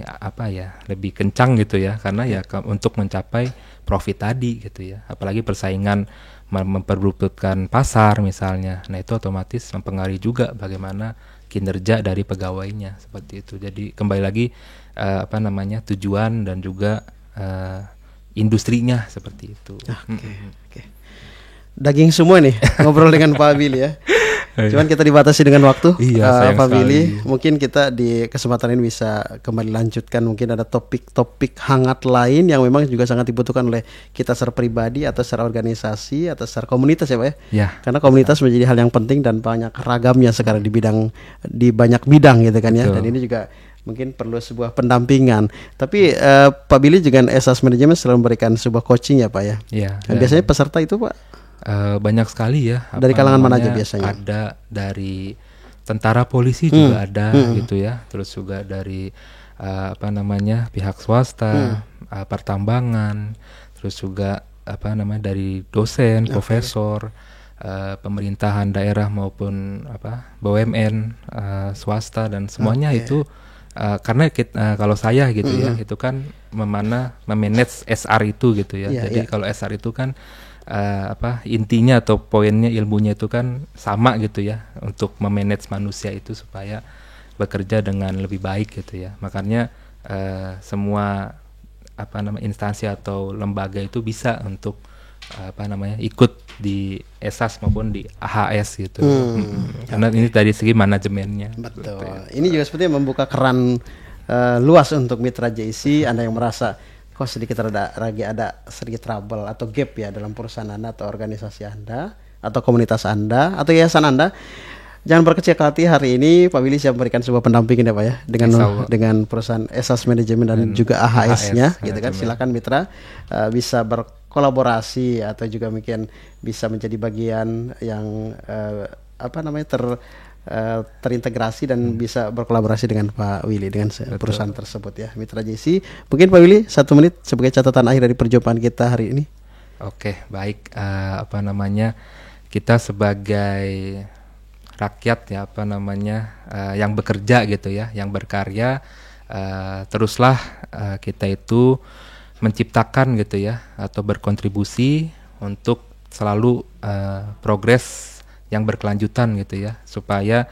apa ya, lebih kencang gitu ya, karena ya untuk mencapai profit tadi gitu ya, apalagi persaingan memperebutkan pasar misalnya. Nah itu otomatis mempengaruhi juga bagaimana kinerja dari pegawainya seperti itu. Jadi kembali lagi apa namanya, tujuan dan juga industrinya seperti itu. Oke. Daging semua nih ngobrol dengan Pak Billy ya. Cuman kita dibatasi dengan waktu. Pak Billy, mungkin kita di kesempatan ini bisa kembali lanjutkan, mungkin ada topik-topik hangat lain yang memang juga sangat dibutuhkan oleh kita secara pribadi atau secara organisasi atau secara komunitas ya Pak ya. Karena komunitas menjadi hal yang penting dan banyak ragamnya sekarang di banyak bidang gitu kan ya. Dan ini juga mungkin perlu sebuah pendampingan. Tapi Pak Billy juga SAS Management selalu memberikan sebuah coaching ya Pak ya. Biasanya peserta itu Pak Banyak sekali ya. Dari kalangan mana aja biasanya? Ada dari tentara, polisi juga ada gitu ya. Terus juga dari pihak swasta, pertambangan, terus juga dari dosen, profesor, pemerintahan daerah maupun BUMN, swasta dan semuanya itu. Karena kalau saya gitu ya, itu kan memanage SR itu gitu ya. Jadi kalau SR itu kan intinya atau poinnya, ilmunya itu kan sama gitu ya, untuk memanage manusia itu supaya bekerja dengan lebih baik gitu ya. Makanya semua instansi atau lembaga itu bisa untuk ikut di ESAS maupun di AHS gitu. Karena ini dari segi manajemennya. Betul. Gitu ya. Ini juga sepertinya membuka keran luas untuk mitra JIC. Anda yang merasa kok sedikit ada sedikit trouble atau gap ya dalam perusahaan Anda atau organisasi Anda atau komunitas Anda atau yayasan Anda, jangan berkecil hati. Hari ini Pak Willy siap memberikan sebuah pendampingan ya Pak ya, dengan perusahaan ESAS Manajemen dan juga AHS-nya gitu kan. Silakan mitra bisa berkolaborasi atau juga mungkin bisa menjadi bagian yang terintegrasi dan bisa berkolaborasi dengan Pak Willy dengan perusahaan tersebut ya, mitra JIC. Mungkin Pak Willy 1 menit sebagai catatan akhir dari perjumpaan kita hari ini. Oke, baik. Kita sebagai rakyat ya yang bekerja gitu ya, yang berkarya, teruslah kita itu menciptakan gitu ya atau berkontribusi untuk selalu progres yang berkelanjutan gitu ya, supaya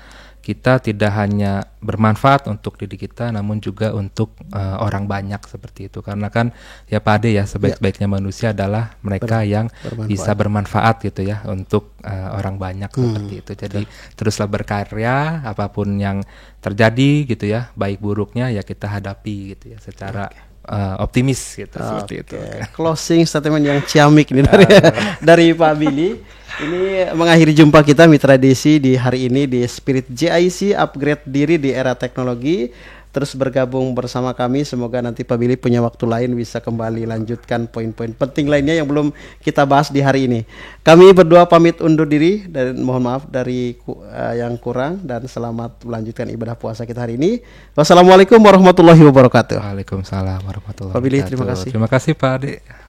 kita tidak hanya bermanfaat untuk diri kita namun juga untuk orang banyak seperti itu. Karena kan ya Pak Ade ya, sebaik-baiknya manusia adalah mereka yang bisa bermanfaat gitu ya untuk orang banyak seperti itu. Jadi teruslah berkarya, apapun yang terjadi gitu ya, baik buruknya ya kita hadapi gitu ya secara optimis gitu, seperti itu. Closing statement yang ciamik ini dari Pak Willy. Ini mengakhiri jumpa kita mitra JIC di hari ini di Spirit JIC, upgrade diri di era teknologi. Terus bergabung bersama kami. Semoga nanti Pak Willy punya waktu lain bisa kembali lanjutkan poin-poin penting lainnya yang belum kita bahas di hari ini. Kami berdua pamit undur diri dan mohon maaf dari yang kurang, dan selamat melanjutkan ibadah puasa kita hari ini. Wassalamualaikum warahmatullahi wabarakatuh. Waalaikumsalam warahmatullahi wabarakatuh. Pak Willy, terima kasih. Terima kasih Pak Ade.